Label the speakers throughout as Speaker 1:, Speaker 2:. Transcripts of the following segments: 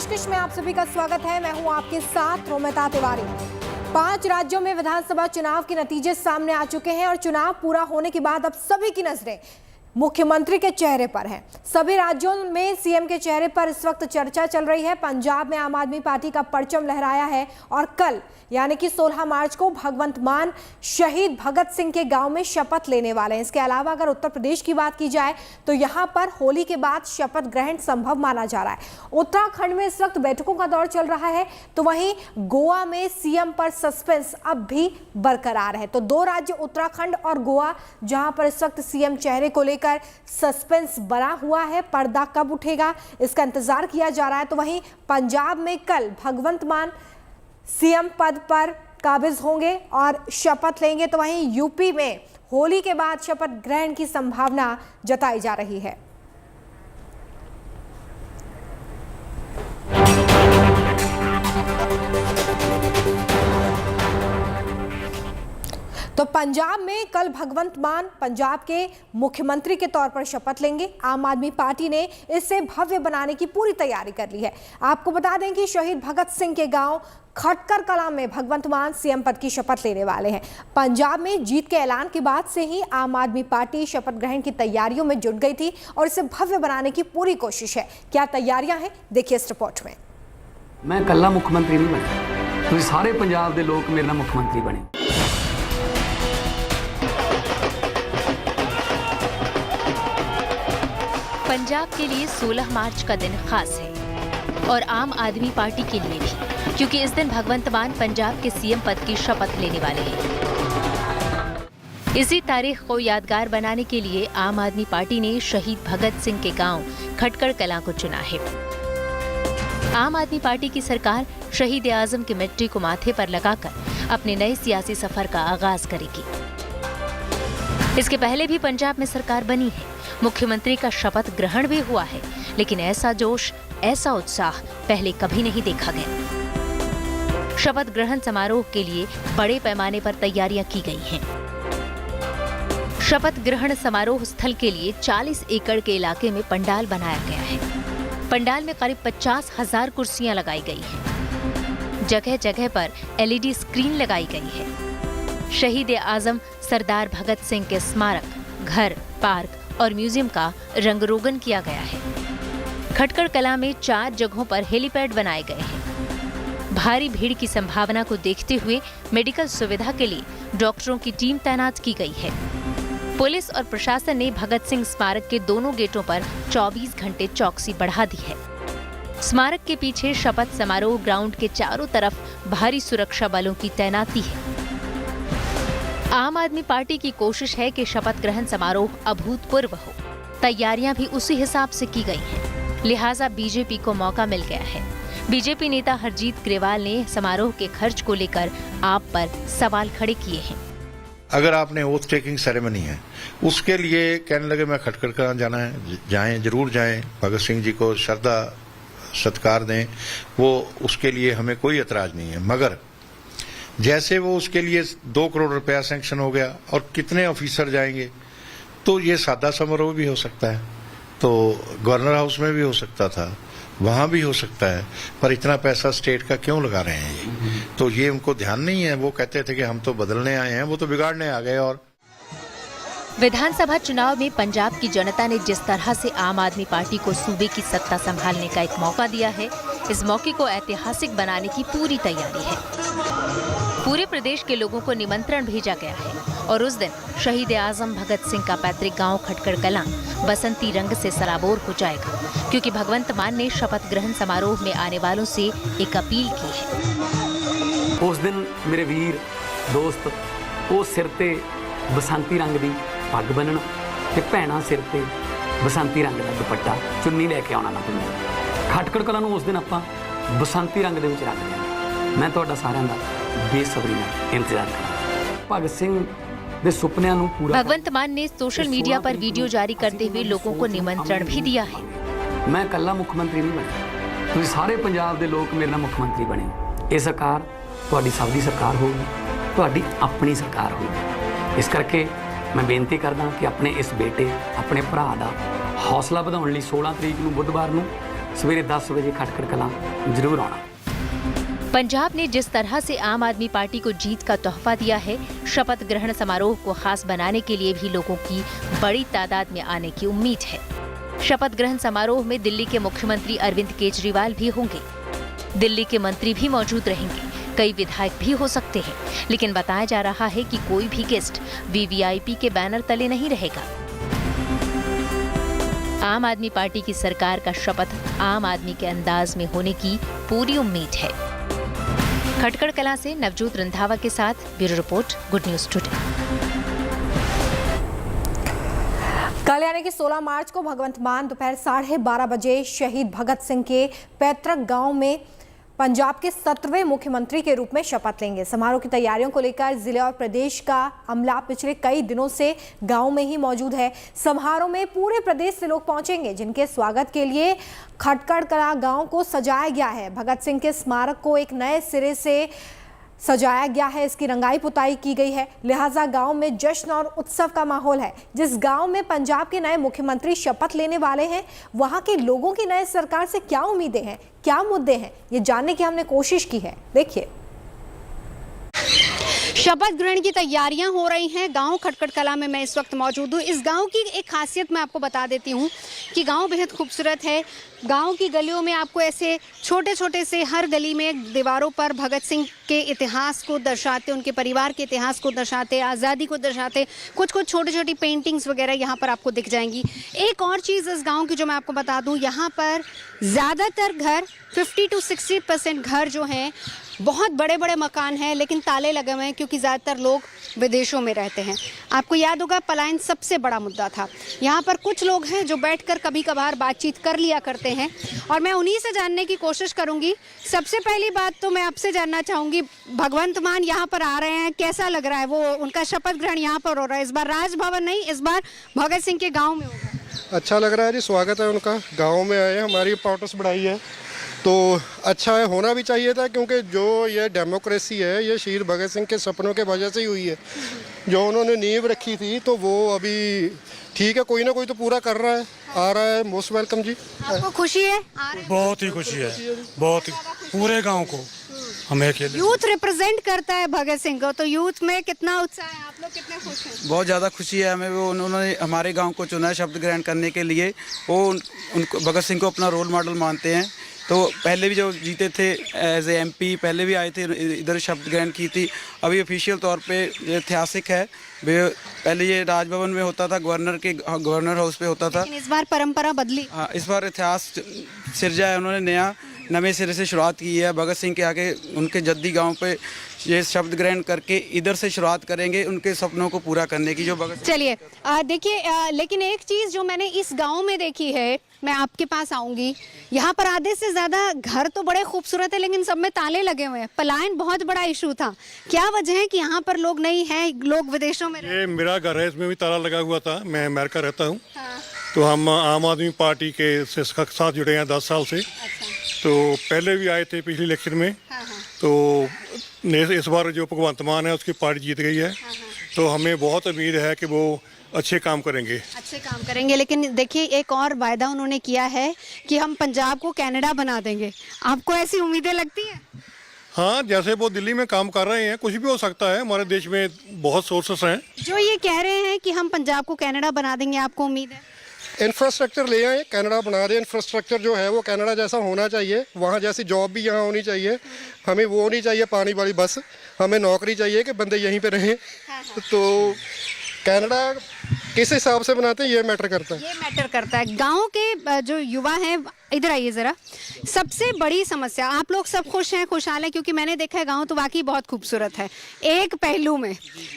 Speaker 1: पेशकश में आप सभी का स्वागत है। मैं हूं आपके साथ रोमिता तिवारी। 5 राज्यों में विधानसभा चुनाव के नतीजे सामने आ चुके हैं और चुनाव पूरा होने के बाद अब सभी की नजरें मुख्यमंत्री के चेहरे पर है। सभी राज्यों में सीएम के चेहरे पर इस वक्त चर्चा चल रही है। पंजाब में आम आदमी पार्टी का परचम लहराया है और कल यानी कि 16 मार्च को भगवंत मान शहीद भगत सिंह के गांव में शपथ लेने वाले हैं। इसके अलावा अगर उत्तर प्रदेश की बात की जाए तो यहां पर होली के बाद शपथ ग्रहण संभव माना जा रहा है। उत्तराखंड में इस वक्त बैठकों का दौर चल रहा है तो वहीं गोवा में सीएम पर सस्पेंस अब भी बरकरार है। तो 2 राज्य उत्तराखंड और गोवा जहां पर इस वक्त सीएम चेहरे को लेकर सस्पेंस बना हुआ है। पर्दा कब उठेगा इसका इंतजार किया जा रहा है। तो वहीं पंजाब में कल भगवंत मान सीएम पद पर काबिज होंगे और शपथ लेंगे। तो वहीं यूपी में होली के बाद शपथ ग्रहण की संभावना जताई जा रही है। तो पंजाब में कल भगवंत मान पंजाब के मुख्यमंत्री के तौर पर शपथ लेंगे। आम आदमी पार्टी ने इसे भव्य बनाने की पूरी तैयारी कर ली है। आपको बता दें कि शहीद भगत सिंह के गांव खटकर कलां में भगवंत मान सीएम पद की शपथ लेने वाले हैं। पंजाब में जीत के ऐलान के बाद से ही आम आदमी पार्टी शपथ ग्रहण की तैयारियों में जुट गई थी और इसे भव्य बनाने की पूरी कोशिश है। क्या तैयारियां हैं, देखिए इस रिपोर्ट में।
Speaker 2: मैं कल्ला मुख्यमंत्री नहीं बना, तुसीं सारे पंजाब के लोग मेरे नाल मुख्यमंत्री बने।
Speaker 3: पंजाब के लिए 16 मार्च का दिन खास है और आम आदमी पार्टी के लिए भी, क्योंकि इस दिन भगवंत मान पंजाब के सीएम पद की शपथ लेने वाले हैं। इसी तारीख को यादगार बनाने के लिए आम आदमी पार्टी ने शहीद भगत सिंह के गांव खटकर कलां को चुना है। आम आदमी पार्टी की सरकार शहीद आजम की मिट्टी को माथे पर लगाकर अपने नए सियासी सफर का आगाज करेगी। इसके पहले भी पंजाब में सरकार बनी है, मुख्यमंत्री का शपथ ग्रहण भी हुआ है, लेकिन ऐसा जोश, ऐसा उत्साह पहले कभी नहीं देखा गया। शपथ ग्रहण समारोह के लिए बड़े पैमाने पर तैयारियां की गई हैं। शपथ ग्रहण समारोह स्थल के लिए 40 एकड़ के इलाके में पंडाल बनाया गया है। पंडाल में करीब 50,000 कुर्सियां लगाई गई हैं। जगह जगह पर LED स्क्रीन लगाई गई है। शहीद आजम सरदार भगत सिंह के स्मारक, घर, पार्क और म्यूजियम का रंगरोगन किया गया है। खटकर कलां में 4 जगहों पर हेलीपैड बनाए गए हैं। भारी भीड़ की संभावना को देखते हुए मेडिकल सुविधा के लिए डॉक्टरों की टीम तैनात की गई है। पुलिस और प्रशासन ने भगत सिंह स्मारक के दोनों गेटों पर 24 घंटे चौकसी बढ़ा दी है। स्मारक के पीछे शपथ समारोह ग्राउंड के चारों तरफ भारी सुरक्षा बलों की तैनाती है। आम आदमी पार्टी की कोशिश है कि शपथ ग्रहण समारोह अभूतपूर्व हो। तैयारियां भी उसी हिसाब से की गई हैं, लिहाजा बीजेपी को मौका मिल गया है। बीजेपी नेता हरजीत ग्रेवाल ने समारोह के खर्च को लेकर आप पर सवाल खड़े किए हैं।
Speaker 4: अगर आपने ओथ टेकिंग सेरेमनी है उसके लिए कहने लगे मैं खटकर कलां जाना है, जाएं, जरूर जाएं, भगत सिंह जी को श्रद्धा सत्कार दें, वो उसके लिए हमें कोई एतराज नहीं है। मगर जैसे वो उसके लिए 2 करोड़ रुपया सैंक्शन हो गया और कितने ऑफिसर जाएंगे, तो ये सादा समारोह भी हो सकता है, तो गवर्नर हाउस में भी हो सकता था, वहां भी हो सकता है, पर इतना पैसा स्टेट का क्यों लगा रहे हैं ये? तो ये उनको ध्यान नहीं है। वो कहते थे कि हम तो बदलने आए हैं, वो तो बिगाड़ने आ गए। और
Speaker 3: विधानसभा चुनाव में पंजाब की जनता ने जिस तरह से आम आदमी पार्टी को सूबे की सत्ता संभालने का एक मौका दिया है, इस मौके को ऐतिहासिक बनाने की पूरी तैयारी है। पूरे प्रदेश के लोगों को निमंत्रण भेजा गया है और उस दिन शहीद आजम भगत सिंह का पैतृक गांव खटकर कलां बसंती रंग से सराबोर हो जाएगा, क्योंकि भगवंत मान ने शपथ ग्रहण समारोह में आने वालों से एक अपील की है।
Speaker 2: उस दिन मेरे वीर दोस्त वो सिर ते बसंती रंग दी पग बन्नण ते भैणां सिर ते बसंती रंग दा दुपट्टा चुन्नी लैके आउणा ना भुल्लण। खटकर कलां नूं उस दिन आपां बसंती रंग दे विच रंग देना। मैं तुहाडा सारिआं दा बेसब्री नाल इंतजार करां। भगत सिंह दे सुपनिआं नूं पूरा।
Speaker 3: भगवंत मान ने सोशल मीडिया पर वीडियो जारी करते हुए लोगों को निमंत्रण भी दिया है।
Speaker 2: मैं कल्ला मुख्यमंत्री नहीं बना, तुसीं सारे पंजाब दे लोग मेरे नाल मुख्यमंत्री बने। ये सरकार तुहाडी सब दी सरकार होगी, तुहाडी अपनी सरकार होगी। इस करके मैं बेनती करदा कि अपने इस बेटे अपने भरा का हौसला बढ़ाने लिए 16 तरीक को बुधवार को सवेरे 10 बजे खटखड़ कलां जरूर आना।
Speaker 3: पंजाब ने जिस तरह से आम आदमी पार्टी को जीत का तोहफा दिया है, शपथ ग्रहण समारोह को खास बनाने के लिए भी लोगों की बड़ी तादाद में आने की उम्मीद है। शपथ ग्रहण समारोह में दिल्ली के मुख्यमंत्री अरविंद केजरीवाल भी होंगे। दिल्ली के मंत्री भी मौजूद रहेंगे, कई विधायक भी हो सकते हैं, लेकिन बताया जा रहा है कि कोई भी गेस्ट वीवीआईपी के बैनर तले नहीं रहेगा। आम आदमी पार्टी की सरकार का शपथ आम आदमी के अंदाज में होने की पूरी उम्मीद है। खटखड़ कलां से नवजोत रंधावा के साथ bureau report, good news today.
Speaker 1: कल यानी कि 16 मार्च को भगवंत मान दोपहर 12:30 बजे शहीद भगत सिंह के पैतृक गांव में पंजाब के 17वें मुख्यमंत्री के रूप में शपथ लेंगे। समारोह की तैयारियों को लेकर जिले और प्रदेश का अमला पिछले कई दिनों से गांव में ही मौजूद है। समारोह में पूरे प्रदेश से लोग पहुंचेंगे, जिनके स्वागत के लिए खटखड़ कलां गांव को सजाया गया है। भगत सिंह के स्मारक को एक नए सिरे से सजाया गया है, इसकी रंगाई पुताई की गई है, लिहाजा गांव में जश्न और उत्सव का माहौल है। जिस गांव में पंजाब के नए मुख्यमंत्री शपथ लेने वाले हैं, वहां के लोगों की नए सरकार से क्या उम्मीदें हैं, क्या मुद्दे हैं, ये जानने की हमने कोशिश की है। देखिए।
Speaker 5: शपथ ग्रहण की तैयारियां हो रही हैं। गांव खटखड़ कलां में मैं इस वक्त मौजूद हूं। इस गांव की एक खासियत मैं आपको बता देती हूं कि गांव बेहद खूबसूरत है। गांव की गलियों में आपको ऐसे छोटे छोटे से हर गली में दीवारों पर भगत सिंह के इतिहास को दर्शाते, उनके परिवार के इतिहास को दर्शाते, आज़ादी को दर्शाते कुछ कुछ छोटी छोटी पेंटिंग्स वगैरह यहाँ पर आपको दिख जाएंगी। एक और चीज़ इस गाँव की जो मैं आपको बता दूँ, यहाँ पर ज़्यादातर घर 50 to 60% घर जो हैं बहुत बड़े बड़े मकान हैं, लेकिन ताले लगे हुए हैं क्योंकि ज़्यादातर लोग विदेशों में रहते हैं। आपको याद होगा पलायन सबसे बड़ा मुद्दा था। यहाँ पर कुछ लोग हैं जो बैठकर कभी कभार बातचीत कर लिया करते हैं और मैं उन्हीं से जानने की कोशिश करूँगी। सबसे पहली बात तो मैं आपसे जानना चाहूँगी, भगवंत मान यहाँ पर आ रहे हैं, कैसा लग रहा है? वो उनका शपथ ग्रहण यहाँ पर हो रहा है, इस बार राजभवन नहीं, इस बार भगत सिंह के गाँव में होगा।
Speaker 6: अच्छा लग रहा है जी, स्वागत है उनका। गाँव में आए हैं, हमारी इम्पोर्टेंस बढ़ाई है तो अच्छा है, होना भी चाहिए था, क्योंकि जो ये डेमोक्रेसी है ये शहीद भगत सिंह के सपनों के वजह से ही हुई है। जो उन्होंने नींव रखी थी तो वो अभी ठीक है, कोई ना कोई तो पूरा कर रहा है, आ रहा है। मोस्ट वेलकम जी।
Speaker 5: आपको खुशी है?
Speaker 7: बहुत ही खुशी है, बहुत ही, पूरे गांव को हमें अकेले।
Speaker 5: यूथ रिप्रेजेंट करता है भगत सिंह को, तो यूथ में कितना उत्साह है? आप लोग कितने खुश हैं?
Speaker 8: बहुत ज़्यादा खुशी है हमें। वो उन्होंने हमारे गांव को चुना है शपथ ग्रहण करने के लिए। वो उनको भगत सिंह को अपना रोल मॉडल मानते हैं। तो पहले भी जो जीते थे एज ए MP, पहले भी आए थे, इधर शपथ ग्रहण की थी। अभी ऑफिशियल तौर पे ऐतिहासिक है। पहले ये राजभवन में होता था, गवर्नर हाउस पे होता था।
Speaker 5: लेकिन इस बार परंपरा बदली।
Speaker 8: हाँ, इस बार इतिहास सिरजा है उन्होंने, नए सिरे से शुरुआत की है। भगत सिंह के आगे उनके जद्दी गांव पे ये शपथ ग्रहण करके इधर से शुरुआत करेंगे उनके सपनों को पूरा करने की, जो भगत।
Speaker 5: चलिए देखिए, लेकिन एक चीज़ जो मैंने इस गांव में देखी है, मैं आपके पास आऊंगी। यहाँ पर आधे से ज़्यादा घर तो बड़े खूबसूरत है, लेकिन सब में ताले लगे हुए हैं। पलायन बहुत बड़ा इशू था। क्या वजह है कि यहाँ पर लोग नहीं हैं, लोग विदेशों में?
Speaker 7: ये मेरा घर है, इसमें भी ताला लगा हुआ था। मैं अमेरिका रहता हूँ।
Speaker 5: हाँ।
Speaker 7: तो हम आम आदमी पार्टी के साथ जुड़े हैं 10 साल से।
Speaker 5: अच्छा।
Speaker 7: तो पहले भी आए थे पिछले इलेक्शन में।
Speaker 5: हाँ।
Speaker 7: तो इस बार जो भगवंत मान है उसकी पार्टी जीत गई है। तो हमें बहुत उम्मीद है कि वो अच्छे काम करेंगे।
Speaker 5: अच्छे काम करेंगे, लेकिन देखिए एक और वायदा उन्होंने किया है कि हम पंजाब को कनाडा बना देंगे। आपको ऐसी उम्मीदें लगती हैं?
Speaker 7: हाँ, जैसे वो दिल्ली में काम कर रहे हैं, कुछ भी हो सकता है। हमारे देश में बहुत सोर्सेस हैं
Speaker 5: जो ये कह रहे हैं कि हम पंजाब को कनाडा बना देंगे। आपको उम्मीद है?
Speaker 6: इंफ्रास्ट्रक्चर ले आए, कनाडा बना दे। इंफ्रास्ट्रक्चर जो है वो कनाडा जैसा होना चाहिए, वहाँ जैसी जॉब भी यहाँ होनी चाहिए। हमें वो नहीं चाहिए पानी वाली बस, हमें नौकरी चाहिए कि बंदे यहीं पे रहें। तो कनाडा किस हिसाब से बनाते हैं ये मैटर करता है।
Speaker 5: ये मैटर करता है। गांव के जो युवा हैं, इधर आइए ज़रा। सबसे बड़ी समस्या, आप लोग सब खुश हैं, खुशहाल हैं, क्योंकि मैंने देखा है गांव तो वाकई बहुत खूबसूरत है। एक पहलू में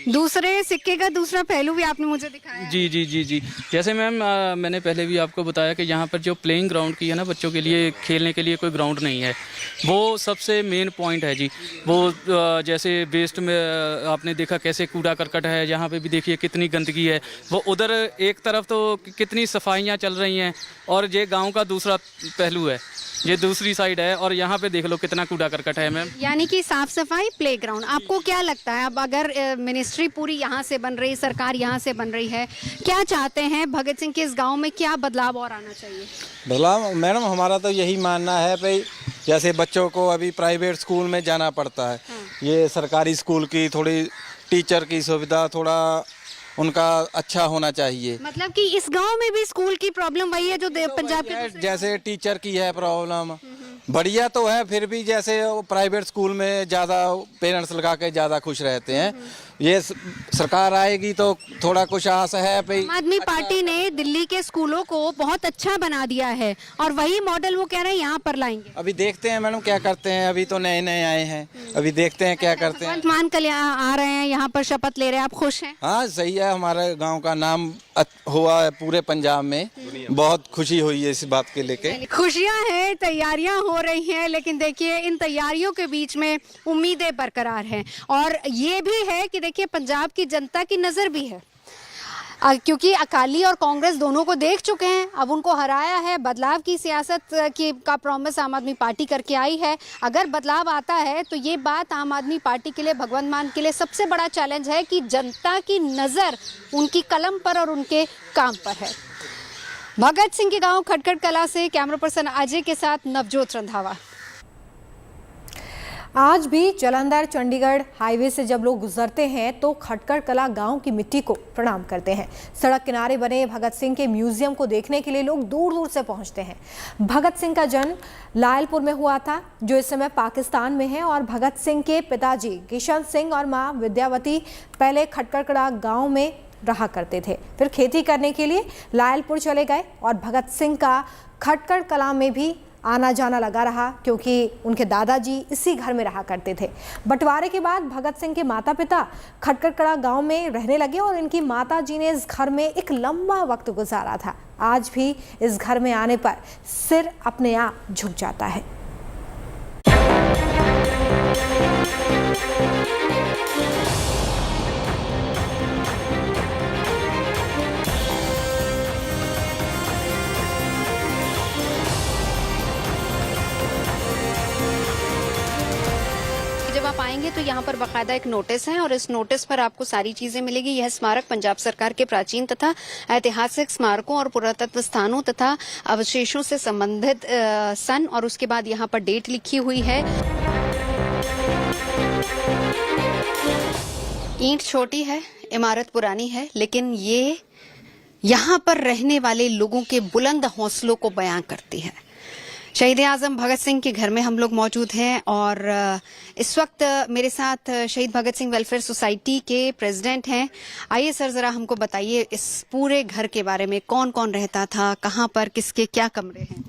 Speaker 5: दूसरे सिक्के का दूसरा पहलू भी आपने मुझे दिखाया।
Speaker 9: जी जी जी जी जैसे मैम मैंने पहले भी आपको बताया कि यहाँ पर जो प्लेइंग ग्राउंड की है ना, बच्चों के लिए खेलने के लिए कोई ग्राउंड नहीं है। वो सबसे मेन पॉइंट है जी। वो जैसे वेस्ट में आपने देखा कैसे कूड़ा करकट है, यहाँ पे भी देखिए कितनी गंदगी है। वो उधर एक तरफ तो कितनी सफाइयाँ चल रही हैं और ये गांव का दूसरा पहलू है, ये दूसरी साइड है और यहाँ पे देख लो कितना कूड़ा करकट है मैम।
Speaker 5: यानी कि साफ सफाई, प्लेग्राउंड। आपको क्या लगता है अब अगर मिनिस्ट्री पूरी यहाँ से बन रही, सरकार यहाँ से बन रही है, क्या चाहते हैं भगत सिंह के इस गांव में, क्या बदलाव और आना चाहिए?
Speaker 8: बदलाव मैडम हमारा तो यही मानना है भाई, जैसे बच्चों को अभी प्राइवेट स्कूल में जाना पड़ता है, ये सरकारी स्कूल की थोड़ी टीचर की सुविधा थोड़ा उनका अच्छा होना चाहिए।
Speaker 5: मतलब कि इस गांव में भी स्कूल की प्रॉब्लम वही है जो पंजाब के
Speaker 8: जैसे टीचर की है प्रॉब्लम, बढ़िया तो है, फिर भी जैसे प्राइवेट स्कूल में ज़्यादा पेरेंट्स लगा के ज़्यादा खुश रहते हैं। ये सरकार आएगी तो थोड़ा कुछ आस है भाई।
Speaker 5: आम आदमी पार्टी ने दिल्ली के स्कूलों को बहुत अच्छा बना दिया है और वही मॉडल वो कह रहे हैं यहाँ पर लाएंगे।
Speaker 8: अभी देखते हैं मैडम क्या करते हैं, अभी तो नए नए आए हैं, अभी देखते हैं क्या करते हैं।
Speaker 5: मान कल आ रहे हैं यहाँ पर, शपथ ले रहे हैं, आप खुश हैं?
Speaker 8: हाँ सही है, हमारे गांव का नाम हुआ है पूरे पंजाब में, बहुत खुशी हुई है इस बात के लेके।
Speaker 5: खुशियां हैं, तैयारियां हो रही हैं, लेकिन देखिए इन तैयारियों के बीच में उम्मीदें बरकरार हैं और ये भी है कि देखिए पंजाब की जनता की नज़र भी है, क्योंकि अकाली और कांग्रेस दोनों को देख चुके हैं, अब उनको हराया है। बदलाव की सियासत का प्रॉमिस आम आदमी पार्टी करके आई है। अगर बदलाव आता है तो ये बात आम आदमी पार्टी के लिए, भगवंत मान के लिए सबसे बड़ा चैलेंज है कि जनता की नज़र उनकी कलम पर और उनके काम पर है। भगत सिंह के गांव खटखट कला से कैमरा पर्सन अजय के साथ नवजोत रंधावा।
Speaker 1: आज भी जालंधर चंडीगढ़ हाईवे से जब लोग गुजरते हैं तो खटखट कला गांव की मिट्टी को प्रणाम करते हैं। सड़क किनारे बने भगत सिंह के म्यूजियम को देखने के लिए लोग दूर दूर से पहुंचते हैं। भगत सिंह का जन्म लायलपुर में हुआ था, जो इस समय पाकिस्तान में है, और भगत सिंह के पिताजी किशन सिंह और मां विद्यावती पहले खटखट कला गाँव में रहा करते थे, फिर खेती करने के लिए लायलपुर चले गए और भगत सिंह का खटखट कला में भी आना जाना लगा रहा, क्योंकि उनके दादाजी इसी घर में रहा करते थे। बंटवारे के बाद भगत सिंह के माता पिता खटखट कला गांव में रहने लगे और इनकी माता जी ने इस घर में एक लंबा वक्त गुजारा था। आज भी इस घर में आने पर सिर अपने आप झुक जाता है।
Speaker 5: जब आप आएंगे तो यहाँ पर बाकायदा एक नोटिस है और इस नोटिस पर आपको सारी चीजें मिलेगी। यह स्मारक पंजाब सरकार के प्राचीन तथा ऐतिहासिक स्मारकों और पुरातत्व स्थानों तथा अवशेषों से संबंधित सन और उसके बाद यहाँ पर डेट लिखी हुई है। ईंट छोटी है, इमारत पुरानी है, लेकिन ये यहाँ पर रहने वाले लोगों के बुलंद हौसलों को बयां करती है। शहीद आजम भगत सिंह के घर में हम लोग मौजूद हैं और इस वक्त मेरे साथ शहीद भगत सिंह वेलफेयर सोसाइटी के प्रेसिडेंट हैं। आइए सर, जरा हमको बताइए इस पूरे घर के बारे में, कौन कौन रहता था, कहाँ पर, किसके क्या कमरे हैं?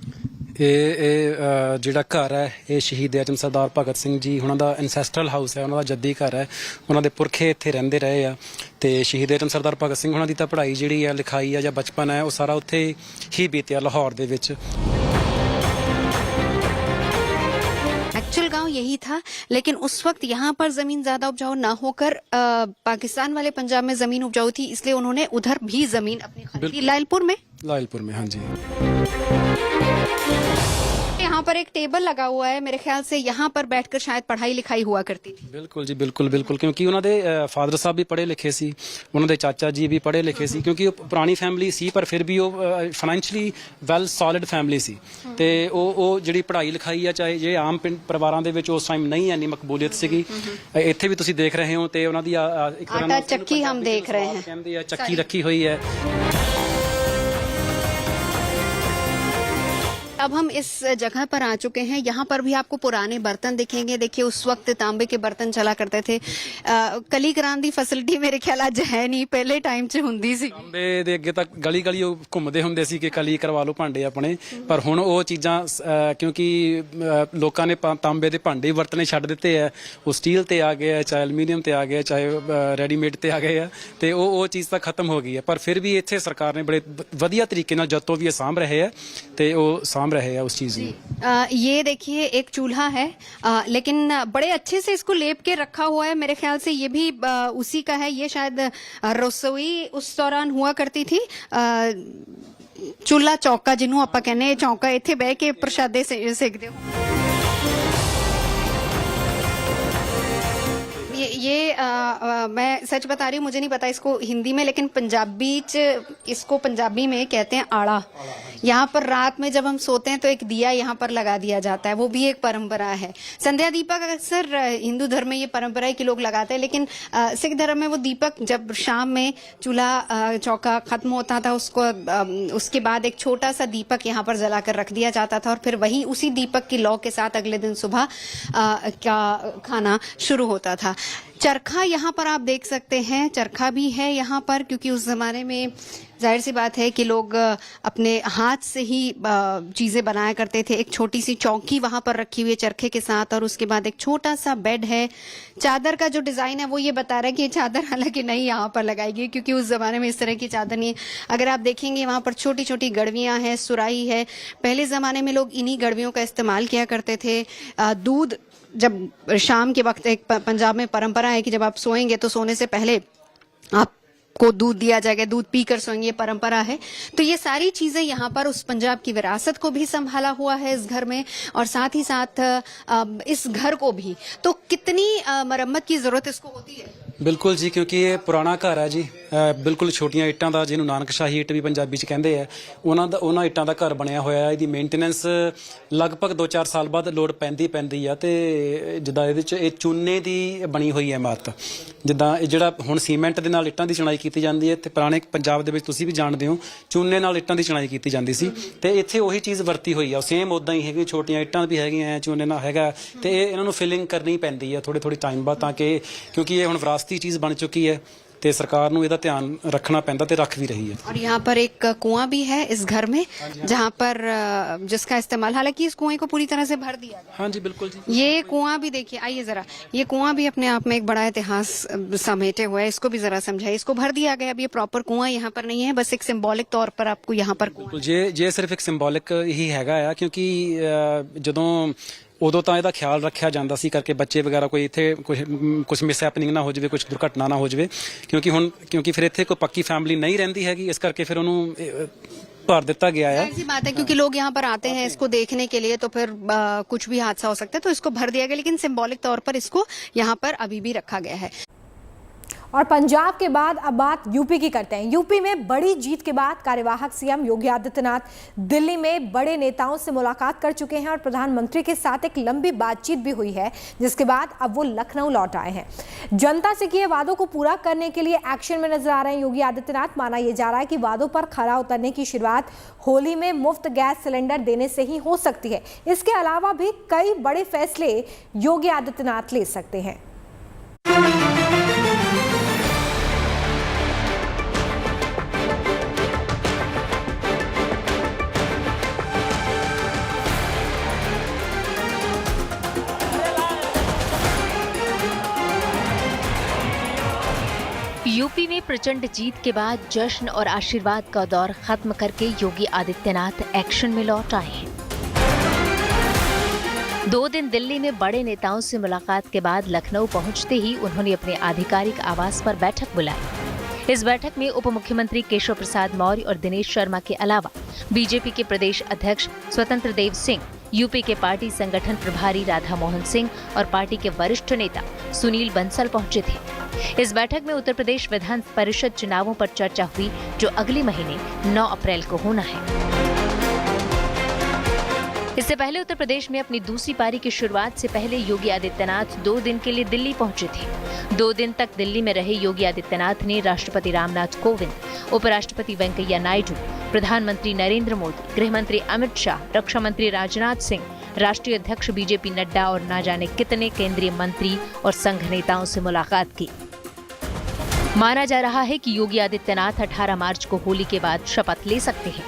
Speaker 10: ਇਹ ਜਿਹੜਾ ਘਰ ਹੈ ਇਹ ਸ਼ਹੀਦ ਆਜਮ ਸਰਦਾਰ ਭਗਤ ਸਿੰਘ ਜੀ ਉਹਨਾਂ ਦਾ ਐਨਸੈਸਟਰਲ ਹਾਊਸ ਹੈ, ਉਹਨਾਂ ਦਾ ਜੱਦੀ ਘਰ ਹੈ, ਉਹਨਾਂ ਦੇ ਪੁਰਖੇ ਇੱਥੇ ਰਹਿੰਦੇ ਰਹੇ ਆ ਤੇ ਸ਼ਹੀਦ ਆਜਮ ਸਰਦਾਰ ਭਗਤ ਸਿੰਘ ਉਹਨਾਂ ਦੀ ਤਾਂ ਪੜ੍ਹਾਈ ਜਿਹੜੀ ਆ, ਲਿਖਾਈ ਆ ਜਾਂ ਬਚਪਨ ਹੈ, ਉਹ ਸਾਰਾ ਉੱਥੇ ਹੀ ਬੀਤਿਆ ਲਾਹੌਰ ਦੇ ਵਿੱਚ।
Speaker 5: एक्चुअल गांव यही था, लेकिन उस वक्त यहाँ पर जमीन ज्यादा उपजाऊ ना होकर पाकिस्तान वाले पंजाब में जमीन उपजाऊ थी, इसलिए उन्होंने उधर भी जमीन अपनी खरीदी लायलपुर में।
Speaker 10: ਲਾਇਲਪੁਰ में, हाँ जी।
Speaker 5: यहाँ पर एक टेबल लगा हुआ है, मेरे ख्याल से यहाँ पर बैठकर शायद पढ़ाई लिखाई हुआ करती थी।
Speaker 10: ਬਿਲਕੁਲ ਜੀ, ਬਿਲਕੁਲ ਬਿਲਕੁਲ, ਕਿਉਂਕਿ ਉਹਨਾਂ ਦੇ ਫਾਦਰ ਸਾਹਿਬ ਵੀ ਪੜ੍ਹੇ ਲਿਖੇ ਸੀ, ਉਹਨਾਂ ਦੇ ਚਾਚਾ ਜੀ ਵੀ ਪੜ੍ਹੇ ਲਿਖੇ ਸੀ, ਕਿਉਂਕਿ ਉਹ ਪੁਰਾਣੀ ਫੈਮਿਲੀ ਸੀ ਪਰ ਫਿਰ ਵੀ ਉਹ ਫਾਈਨੈਂਸ਼ਲੀ ਵੈਲ ਸੋਲਿਡ ਫੈਮਿਲੀ ਸੀ ਤੇ ਉਹ ਜਿਹੜੀ ਪੜ੍ਹਾਈ ਲਿਖਾਈ ਆ, ਚਾਹੇ ਜੇ ਆਮ ਪਰਿਵਾਰਾਂ ਦੇ ਵਿੱਚ ਉਸ ਟਾਈਮ ਨਹੀਂ ਇੰਨੀ ਮਕਬੂਲੀਅਤ ਸੀਗੀ, ਇੱਥੇ ਵੀ ਤੁਸੀਂ ਦੇਖ ਰਹੇ ਹੋ ਤੇ ਉਹਨਾਂ ਦੀ ਇੱਕ ਤਰ੍ਹਾਂ
Speaker 5: आटा चक्की हम देख रहे हैं,
Speaker 10: ਕਹਿੰਦੇ ਆ ਚੱਕੀ ਰੱਖੀ ਹੋਈ ਹੈ।
Speaker 5: अब हम इस जगह पर आ चुके हैं। यहाँ पर भी आपको पुराने बर्तन दिखेंगे। देखिए उस वक्त तांबे के बर्तन चला करते थे। कली करान दी फैसिलिटी मेरे ख्याल आज है नहीं, पहले टाइम 'ਚ ਹੁੰਦੀ ਸੀ।
Speaker 10: ਤਾਂਬੇ ਦੇ ਅੱਗੇ ਤੱਕ ਗਲੀ ਗਲੀ ਉਹ ਘੁੰਮਦੇ ਹੁੰਦੇ ਸੀ ਕਿ ਕਲੀ ਕਰਵਾ ਲਓ ਭਾਂਡੇ ਆਪਣੇ, ਪਰ ਹੁਣ ਉਹ ਚੀਜ਼ਾਂ ਕਿਉਂਕਿ ਲੋਕਾਂ ਨੇ ਤਾਂਬੇ ਦੇ ਭਾਂਡੇ ਵਰਤਣੇ ਛੱਡ ਦਿੱਤੇ ਆ, ਉਹ ਸਟੀਲ ਤੇ ਆ ਗਏ ਆ, ਚਾਹੇ ਐਲੂਮੀਨੀਅਮ ਤੇ ਆ ਗਏ, ਚਾਹੇ ਰੈਡੀਮੇਡ ਤੇ ਆ ਗਏ ਆ, ਤੇ ਉਹ ਚੀਜ਼ ਤਾਂ ਖਤਮ ਹੋ ਗਈ ਹੈ। ਪਰ ਫਿਰ ਵੀ ਇੱਥੇ ਸਰਕਾਰ ਨੇ ਬੜੇ ਵਧੀਆ ਤਰੀਕੇ ਨਾਲ ਜਦ ਤੋਂ ਵੀ ਇਹ ਸਾਂਭ ਰਹੇ ਆ ਤੇ ਉਹ ਸਾਂਭ रहे हैं उस चीज़ में।
Speaker 5: ये देखिए एक चूल्हा है, लेकिन बड़े अच्छे से इसको लेप के रखा हुआ है। मेरे ख्याल से ये भी उसी का है। ये शायद रसोई उस दौरान हुआ करती थी। चूल्हा चौका जिन्हों आप कहने चौका, इत्थे बह के प्रसादे सेकते हो। ये मैं सच बता रही हूँ, मुझे नहीं पता इसको हिंदी में, लेकिन पंजाबी इसको पंजाबी में कहते हैं आड़ा। यहाँ पर रात में जब हम सोते हैं तो एक दिया यहाँ पर लगा दिया जाता है, वो भी एक परंपरा है। संध्या दीपक अक्सर हिंदू धर्म में ये परंपरा है कि लोग लगाते हैं, लेकिन सिख धर्म में वो दीपक जब शाम में चूल्हा चौका खत्म होता था, उसके बाद एक छोटा सा दीपक यहाँ पर जलाकर रख दिया जाता था और फिर वही उसी दीपक की लौ के साथ अगले दिन सुबह का खाना शुरू होता था। चरखा यहाँ पर आप देख सकते हैं, चरखा भी है यहाँ पर, क्योंकि उस जमाने में जाहिर सी बात है कि लोग अपने हाथ से ही चीजें बनाया करते थे। एक छोटी सी चौकी वहां पर रखी हुई है चरखे के साथ, और उसके बाद एक छोटा सा बेड है। चादर का जो डिजाइन है वो ये बता रहा है कि ये चादर हालांकि नहीं यहाँ पर लगाई गई, क्योंकि उस जमाने में इस तरह की चादर नहीं है। अगर आप देखेंगे वहां पर छोटी छोटी गड़वियां हैं, सुराही है। पहले जमाने में लोग इन्हीं गड़वियों का इस्तेमाल किया करते थे। दूध जब शाम के वक्त, एक पंजाब में परंपरा है कि जब आप सोएंगे तो सोने से पहले आपको दूध दिया जाएगा, दूध पीकर सोएंगे, ये परंपरा है। तो ये सारी चीजें यहाँ पर उस पंजाब की विरासत को भी संभाला हुआ है इस घर में, और साथ ही साथ इस घर को भी। तो कितनी मरम्मत की जरूरत इसको होती है?
Speaker 10: बिल्कुल जी, क्योंकि ये पुराना घर है जी, बिल्कुल छोटियां ਇੱਟਾਂ ਦਾ, ਜਿਹਨੂੰ ਨਾਨਕਸ਼ਾਹੀ ਇੱਟ ਵੀ ਪੰਜਾਬੀ ਚ ਕਹਿੰਦੇ ਆ, ਉਹਨਾਂ ਇੱਟਾਂ ਦਾ ਘਰ ਬਣਿਆ ਹੋਇਆ ਹੈ। ਇਹਦੀ ਮੇਨਟੇਨੈਂਸ ਲਗਭਗ 2-4 ਸਾਲ ਬਾਅਦ ਲੋੜ ਪੈਂਦੀ ਆ। ਤੇ ਜਿੱਦਾਂ ਇਹਦੇ ਚ ਇਹ ਚੂਨੇ ਦੀ ਬਣੀ ਹੋਈ ਹੈ ਇਮਾਰਤ, ਜਿੱਦਾਂ ਇਹ ਜਿਹੜਾ ਹੁਣ ਸੀਮੈਂਟ ਦੇ ਨਾਲ ਇੱਟਾਂ ਦੀ ਚਣਾਈ ਕੀਤੀ ਜਾਂਦੀ ਹੈ, ਤੇ ਪੁਰਾਣੇ ਪੰਜਾਬ ਦੇ ਵਿੱਚ ਤੁਸੀਂ ਵੀ ਜਾਣਦੇ ਹੋ ਚੂਨੇ ਨਾਲ ਇੱਟਾਂ ਦੀ ਚਣਾਈ ਕੀਤੀ ਜਾਂਦੀ ਸੀ, ਤੇ ਇੱਥੇ ਉਹੀ ਚੀਜ਼ ਵਰਤੀ ਹੋਈ ਆ। ਸੇਮ ਉਦਾਂ ਹੀ ਹੈਗੀ, ਛੋਟੀਆਂ ਇੱਟਾਂ ਵੀ ਹੈਗੀਆਂ, ਚੂਨੇ ਨਾਲ ਹੈਗਾ, ਤੇ ਇਹਨਾਂ ਨੂੰ ਫਿਲਿੰਗ ਕਰਨੀ ਪੈਂਦੀ ਹੈ ਥੋੜੇ ਟਾਈਮ ਬਾਅਦ, ਤਾਂ ਕਿ ਕਿਉਂਕਿ ਇਹ ਹੁਣ ਵਿਰਾਸਤੀ चीज बन चुकी है, तो सरकार को इसका ध्यान रखना पैंदा, ते रख भी रही है।
Speaker 5: और यहाँ पर एक कुआं भी है इस घर में, जहाँ पर जिसका इस्तेमाल, हालांकि इस कुएं को पूरी तरह से भर दिया गया।
Speaker 10: हाँ जी बिल्कुल जी।
Speaker 5: ये कुआं भी देखिए, आइए जरा, ये कुआं भी अपने आप में एक बड़ा इतिहास समेटे हुआ है, इसको भी जरा समझाइए। इसको भर दिया गया, अब ये प्रॉपर कुआं यहाँ पर नहीं है, बस एक सिंबॉलिक तौर पर आपको यहाँ पर कुआं।
Speaker 10: जे सिर्फ एक सिंबॉलिक ही हैगा आ, क्योंकि जदों ਉਦੋਂ ਤਾਂ ਇਹਦਾ ਖਿਆਲ ਰੱਖਿਆ ਜਾਂਦਾ ਸੀ ਕਰਕੇ ਬੱਚੇ ਵਗੈਰਾ ਕੋਈ ਇੱਥੇ ਕੁਝ ਮਿਸ ਹੈਪਨਿੰਗ ਨਾ ਹੋ ਜਾਵੇ, ਕੁਝ ਦੁਰਘਟਨਾ ਨਾ ਹੋ ਜਾਵੇ, ਕਿਉਂਕਿ ਫਿਰ ਇੱਥੇ ਕੋਈ ਪੱਕੀ ਫੈਮਿਲੀ ਨਹੀਂ ਰਹਿੰਦੀ ਹੈਗੀ, ਇਸ ਕਰਕੇ ਫਿਰ ਉਹਨੂੰ भर दिता गया है।
Speaker 5: ऐसी बात है, क्योंकि लोग यहाँ पर आते हैं इसको देखने के लिए, तो फिर कुछ भी हादसा हो सकता है, तो इसको भर दिया गया, लेकिन सिंबॉलिक तौर पर इसको यहाँ पर अभी भी रखा गया है।
Speaker 1: और पंजाब के बाद अब बात यूपी की करते हैं। यूपी में बड़ी जीत के बाद कार्यवाहक सीएम योगी आदित्यनाथ दिल्ली में बड़े नेताओं से मुलाकात कर चुके हैं और प्रधानमंत्री के साथ एक लंबी बातचीत भी हुई है, जिसके बाद अब वो लखनऊ लौट आए हैं। जनता से किए वादों को पूरा करने के लिए एक्शन में नजर आ रहे हैं योगी आदित्यनाथ। माना यह जा रहा है कि वादों पर खरा उतरने की शुरुआत होली में मुफ्त गैस सिलेंडर देने से ही हो सकती है। इसके अलावा भी कई बड़े फैसले योगी आदित्यनाथ ले सकते हैं।
Speaker 3: यूपी में प्रचंड जीत के बाद जश्न और आशीर्वाद का दौर खत्म करके योगी आदित्यनाथ एक्शन में लौट आए हैं। 2 दिन दिल्ली में बड़े नेताओं से मुलाकात के बाद लखनऊ पहुंचते ही उन्होंने अपने आधिकारिक आवास पर बैठक बुलाई। इस बैठक में उप मुख्यमंत्री केशव प्रसाद मौर्य और दिनेश शर्मा के अलावा बीजेपी के प्रदेश अध्यक्ष स्वतंत्र देव सिंह, यूपी के पार्टी संगठन प्रभारी राधा मोहन सिंह और पार्टी के वरिष्ठ नेता सुनील बंसल पहुंचे थे। इस बैठक में उत्तर प्रदेश विधान परिषद चुनावों पर चर्चा हुई, जो अगले महीने 9 अप्रैल को होना है। इससे पहले उत्तर प्रदेश में अपनी दूसरी पारी की शुरुआत से पहले योगी आदित्यनाथ 2 दिन के लिए दिल्ली पहुंचे थे। 2 दिन तक दिल्ली में रहे योगी आदित्यनाथ ने राष्ट्रपति रामनाथ कोविंद, उपराष्ट्रपति वेंकैया नायडू, प्रधानमंत्री नरेंद्र मोदी, गृहमंत्री अमित शाह, रक्षा मंत्री राजनाथ सिंह, राष्ट्रीय अध्यक्ष बीजेपी नड्डा और न जाने कितने केंद्रीय मंत्री और संघ नेताओं से मुलाकात की। माना जा रहा है कि योगी आदित्यनाथ 18 मार्च को होली के बाद शपथ ले सकते हैं।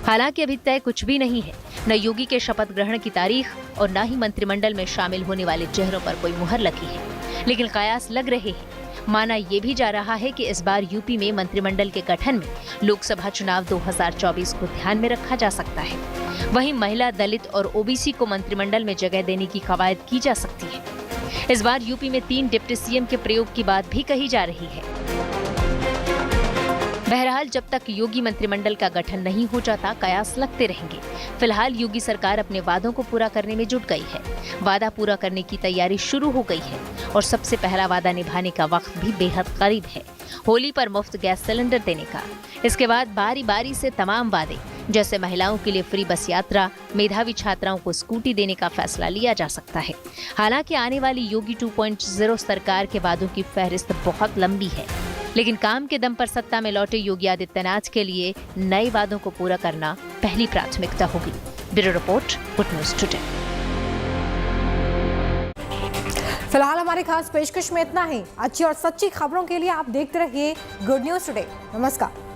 Speaker 3: हालांकि अभी तय कुछ भी नहीं है, न योगी के शपथ ग्रहण की तारीख और न ही मंत्रिमंडल में शामिल होने वाले चेहरों पर कोई मुहर लगी है, लेकिन कयास लग रहे हैं। माना ये भी जा रहा है कि इस बार यूपी में मंत्रिमंडल के गठन में लोकसभा चुनाव 2024 को ध्यान में रखा जा सकता है। वहीं महिला, दलित और ओबीसी को मंत्रिमंडल में जगह देने की कवायद की जा सकती है। इस बार यूपी में 3 डिप्टी सीएम के प्रयोग की बात भी कही जा रही है। बहरहाल जब तक योगी मंत्रिमंडल का गठन नहीं हो जाता, कयास लगते रहेंगे। फिलहाल योगी सरकार अपने वादों को पूरा करने में जुट गई है। वादा पूरा करने की तैयारी शुरू हो गई है और सबसे पहला वादा निभाने का वक्त भी बेहद करीब है, होली पर मुफ्त गैस सिलेंडर देने का। इसके बाद बारी बारी से तमाम वादे, जैसे महिलाओं के लिए फ्री बस यात्रा, मेधावी छात्राओं को स्कूटी देने का फैसला लिया जा सकता है। हालांकि आने वाली योगी 2.0 सरकार के वादों की फहरिस्त बहुत लंबी है, लेकिन काम के दम पर सत्ता में लौटे योगी आदित्यनाथ के लिए नए वादों को पूरा करना पहली प्राथमिकता होगी। Bureau report, good news today.
Speaker 1: फिलहाल हमारी खास पेशकश में इतना ही। अच्छी और सच्ची खबरों के लिए आप देखते रहिए गुड न्यूज टुडे। नमस्कार।